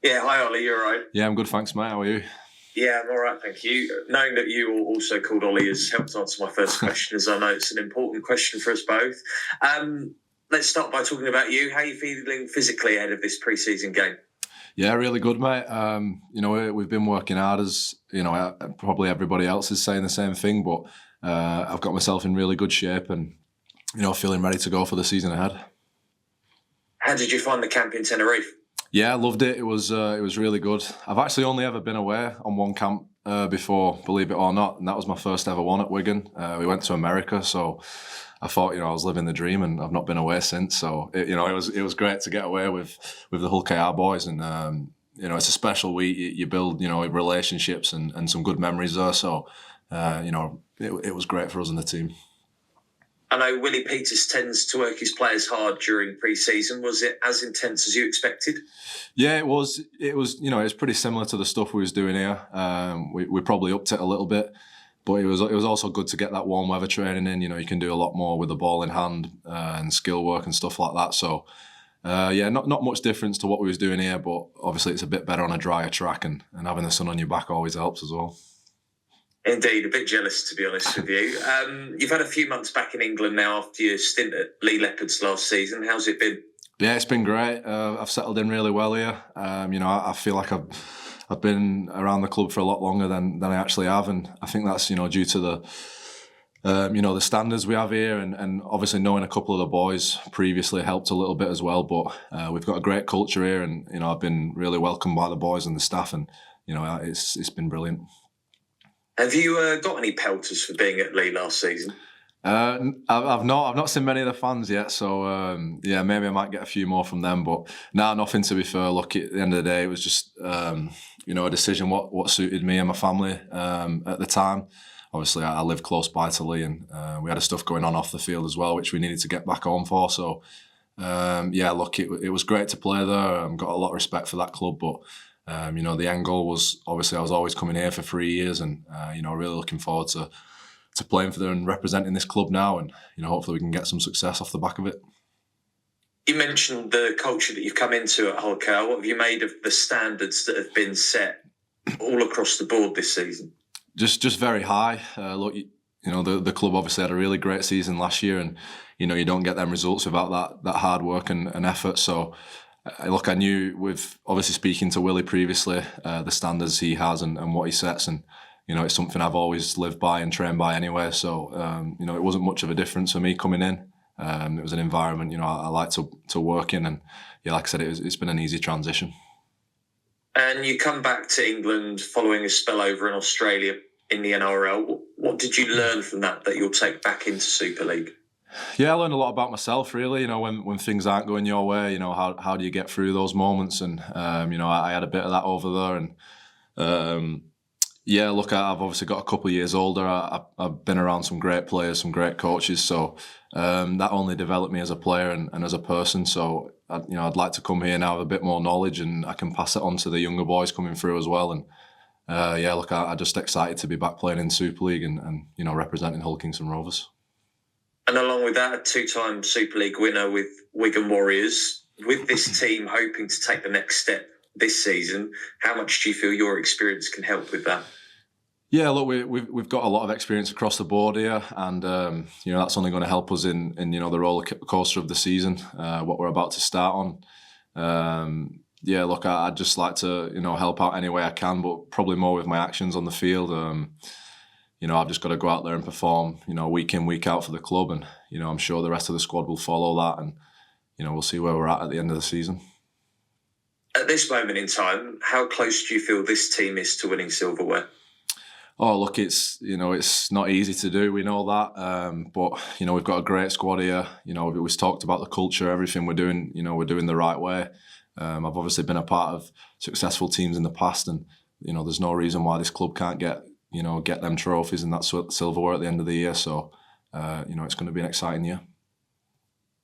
Yeah, hi Ollie, you're right. Yeah, I'm good, thanks, mate. How are you? Yeah, I'm all right, thank you. Knowing that you are also called Ollie has helped answer my first question, as I know it's an important question for us both. Let's start by talking about you. How are you feeling physically ahead of this pre-season game? Yeah, really good, mate. We've been working hard, as probably everybody else is saying the same thing, but I've got myself in really good shape and feeling ready to go for the season ahead. How did you find the camp in Tenerife? Yeah, I loved it. It was really good. I've actually only ever been away on one camp before, believe it or not, and that was my first ever one at Wigan. We went to America, so I thought I was living the dream, and I've not been away since. So it was great to get away with the Hull KR boys, and it's a special week. You build relationships and some good memories there. So it was great for us and the team. I know Willie Peters tends to work his players hard during pre-season. Was it as intense as you expected? Yeah, it was. It was pretty similar to the stuff we was doing here. We probably upped it a little bit, but it was also good to get that warm weather training in. You can do a lot more with the ball in hand and skill work and stuff like that. So not much difference to what we was doing here, but obviously it's a bit better on a drier track, and having the sun on your back always helps as well. Indeed, a bit jealous, to be honest with you. You've had a few months back in England now after your stint at Lee Leopards last season. How's it been? Yeah, it's been great. I've settled in really well here. I feel like I've been around the club for a lot longer than I actually have, and I think that's due to the standards we have here, and obviously knowing a couple of the boys previously helped a little bit as well. But we've got a great culture here, and I've been really welcomed by the boys and the staff, and it's been brilliant. Have you got any pelters for being at Lee last season? I've not seen many of the fans yet, so maybe I might get a few more from them. But nothing, to be fair. Look, at the end of the day, it was just a decision what suited me and my family at the time. Obviously, I live close by to Lee, and we had stuff going on off the field as well, which we needed to get back home for. So look, it was great to play there. I've got a lot of respect for that club, but the end goal was obviously I was always coming here for 3 years, and really looking forward to playing for them and representing this club now, and hopefully we can get some success off the back of it. You mentioned the culture that you've come into at Hull KR. What have you made of the standards that have been set all across the board this season? Just very high. Look, the club obviously had a really great season last year, and you don't get them results without that hard work and effort. So look, I knew with obviously speaking to Willie previously, the standards he has and what he sets, and it's something I've always lived by and trained by anyway. So it wasn't much of a difference for me coming in. It was an environment I like to work in, and like I said, it's been an easy transition. And you come back to England following a spell over in Australia in the NRL. What did you learn from that you'll take back into Super League? Yeah, I learned a lot about myself, really. When things aren't going your way, how do you get through those moments? And I had a bit of that over there, and look, I've obviously got a couple of years older. I've been around some great players, some great coaches, so that only developed me as a player and as a person. So I'd like to come here now with a bit more knowledge, and I can pass it on to the younger boys coming through as well. And look, I'm just excited to be back playing in Super League and representing Hull Kingston Rovers. And along with that, a two-time Super League winner with Wigan Warriors. With this team hoping to take the next step this season, how much do you feel your experience can help with that? Yeah, look, we've got a lot of experience across the board here, and that's only going to help us in the roller coaster of the season, what we're about to start on. Look, I'd just like to help out any way I can, but probably more with my actions on the field. I've just got to go out there and perform, week in, week out for the club, and I'm sure the rest of the squad will follow that, and we'll see where we're at the end of the season. At this moment in time, how close do you feel this team is to winning silverware? Oh, look, it's not easy to do. We know that, but we've got a great squad here. We've talked about the culture, everything we're doing. We're doing the right way. I've obviously been a part of successful teams in the past, and there's no reason why this club can't get them trophies and that silverware at the end of the year. So it's going to be an exciting year.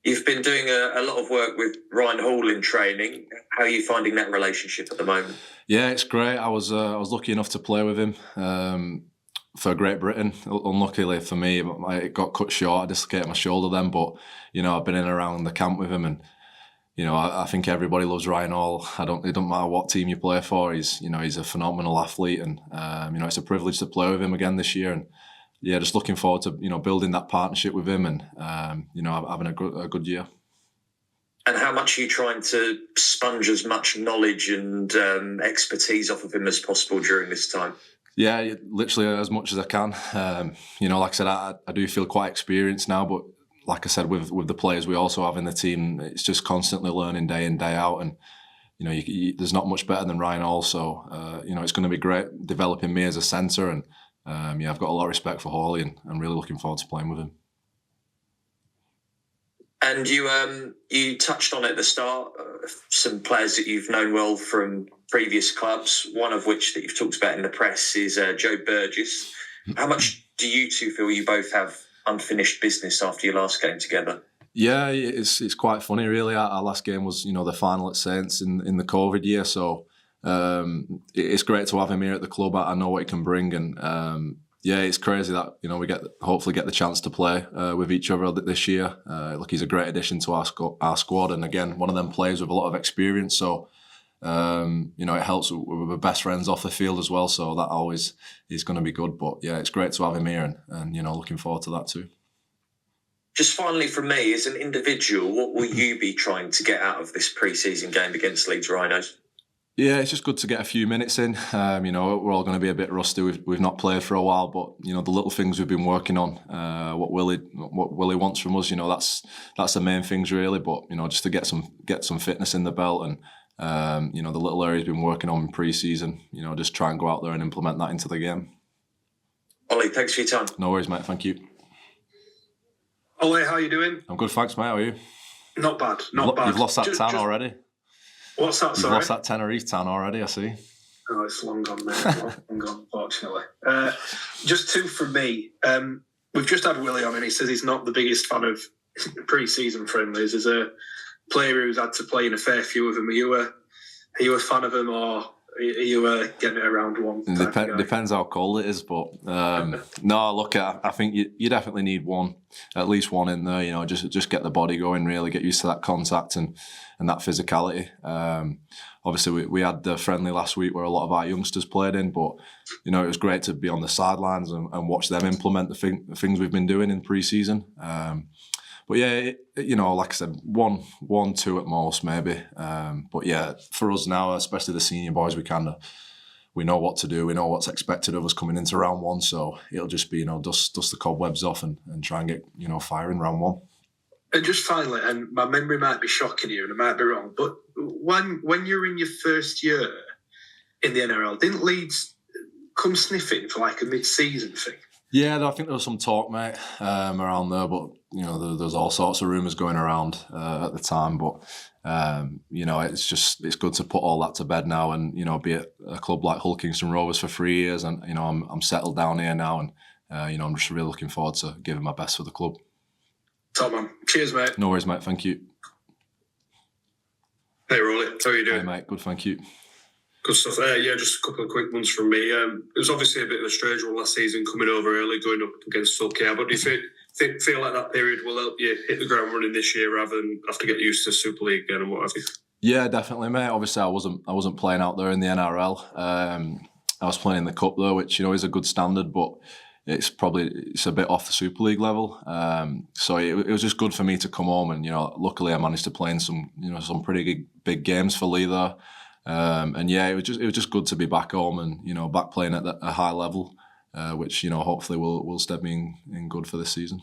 You've been doing a lot of work with Ryan Hall in training. How are you finding that relationship at the moment? Yeah, it's great. I was lucky enough to play with him for Great Britain. Unluckily for me, it got cut short. I dislocated my shoulder then, but I've been in and around the camp with him, and I think everybody loves Ryan Hall. It don't matter what team you play for. He's a phenomenal athlete, and it's a privilege to play with him again this year. And yeah, just looking forward to building that partnership with him, and having a good year. And how much are you trying to sponge as much knowledge and expertise off of him as possible during this time? Yeah, literally as much as I can. Like I said, I do feel quite experienced now, but like I said, with the players we also have in the team, it's just constantly learning day in, day out. And, there's not much better than Ryan Hall. So, it's going to be great developing me as a centre. And, I've got a lot of respect for Hawley, and I'm really looking forward to playing with him. And you touched on at the start some players that you've known well from previous clubs, one of which that you've talked about in the press is Joe Burgess. How much do you two feel you both have unfinished business after your last game together? Yeah, it's quite funny, really. Our last game was, the final at Saints in the COVID year, so it's great to have him here at the club. I know what he can bring, and it's crazy that we hopefully get the chance to play with each other this year. Look, he's a great addition to our squad, and again, one of them players with a lot of experience. So it helps with the best friends off the field as well. So that always is going to be good. But yeah, it's great to have him here, and looking forward to that too. Just finally from me, as an individual, what will you be trying to get out of this pre-season game against Leeds Rhinos? Yeah, it's just good to get a few minutes in. We're all going to be a bit rusty. We've not played for a while, but the little things we've been working on, what Willie wants from us, that's the main things really. But just to get some fitness in the belt, and the little areas we've been working on in pre-season, just try and go out there and implement that into the game. Ollie, thanks for your time. No worries, mate. Thank you. Ollie, how are you doing? I'm good, thanks, mate. How are you? Not bad. You've lost that tan already. What's that, sorry? You've lost that Tenerife tan already, I see. Oh, it's long gone, mate. Long gone, unfortunately. Just two from me. We've just had Willie on, and he says he's not the biggest fan of pre-season friendlies. As a player who's had to play in a fair few of them, are you a fan of them, or are you getting it around one? Depends how cold it is, but no, look, I think you definitely need at least one in there. Just get the body going, really get used to that contact and that physicality. Obviously, we had the friendly last week where a lot of our youngsters played in, but it was great to be on the sidelines and watch them implement the things we've been doing in pre-season. But yeah, like I said, one, two at most, maybe. But yeah, for us now, especially the senior boys, we know what to do. We know what's expected of us coming into round one. So it'll just be, dust the cobwebs off and try and get, firing round one. And just finally, and my memory might be shocking you, and I might be wrong, but when you were in your first year in the NRL, didn't Leeds come sniffing for like a mid-season thing? Yeah, I think there was some talk, mate, around there, but there's all sorts of rumours going around at the time. But it's good to put all that to bed now, and be at a club like Hull Kingston Rovers for 3 years, and I'm settled down here now, and I'm just really looking forward to giving my best for the club. Top man, cheers, mate. No worries, mate. Thank you. Hey, Rolly, how are you doing? Hey, mate. Good, thank you. Good stuff. Just a couple of quick ones from me. It was obviously a bit of a strange one last season, coming over early, going up against Hull KR. But do you feel like that period will help you hit the ground running this year, rather than have to get used to Super League again and what have you? Yeah, definitely, mate. Obviously, I wasn't playing out there in the NRL. I was playing in the Cup though, which is a good standard, but it's a bit off the Super League level. So it was just good for me to come home, and luckily I managed to play in some pretty big games for Lee there. And yeah, it was just good to be back home and back playing at a high level, which hopefully will step me in good for this season.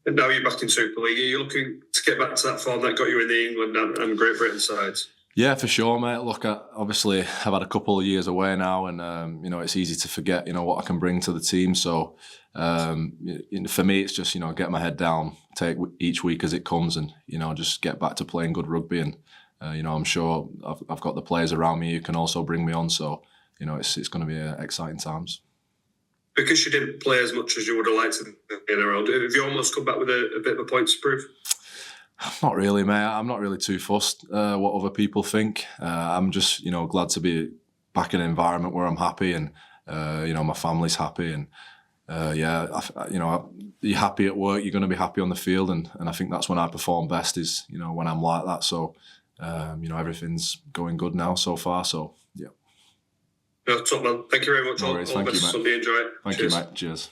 And now you're back in Super League. Are you looking to get back to that form that got you in the England and Great Britain sides? Yeah, for sure, mate. Look, obviously I've had a couple of years away now, and it's easy to forget what I can bring to the team. So for me, it's just get my head down, take each week as it comes, and just get back to playing good rugby. And I'm sure I've got the players around me who can also bring me on. So it's going to be exciting times. Because you didn't play as much as you would have liked in the NRL, have you almost come back with a bit of a point to prove? Not really, mate. I'm not really too fussed what other people think. I'm just, glad to be back in an environment where I'm happy, and my family's happy, and you're happy at work, you're going to be happy on the field, and I think that's when I perform best, is when I'm like that. So everything's going good now so far. So yeah. Top man. Thank you very much. No worries. All the Thank you, best mate. Sunday. Enjoy it. Thank you, mate. Cheers.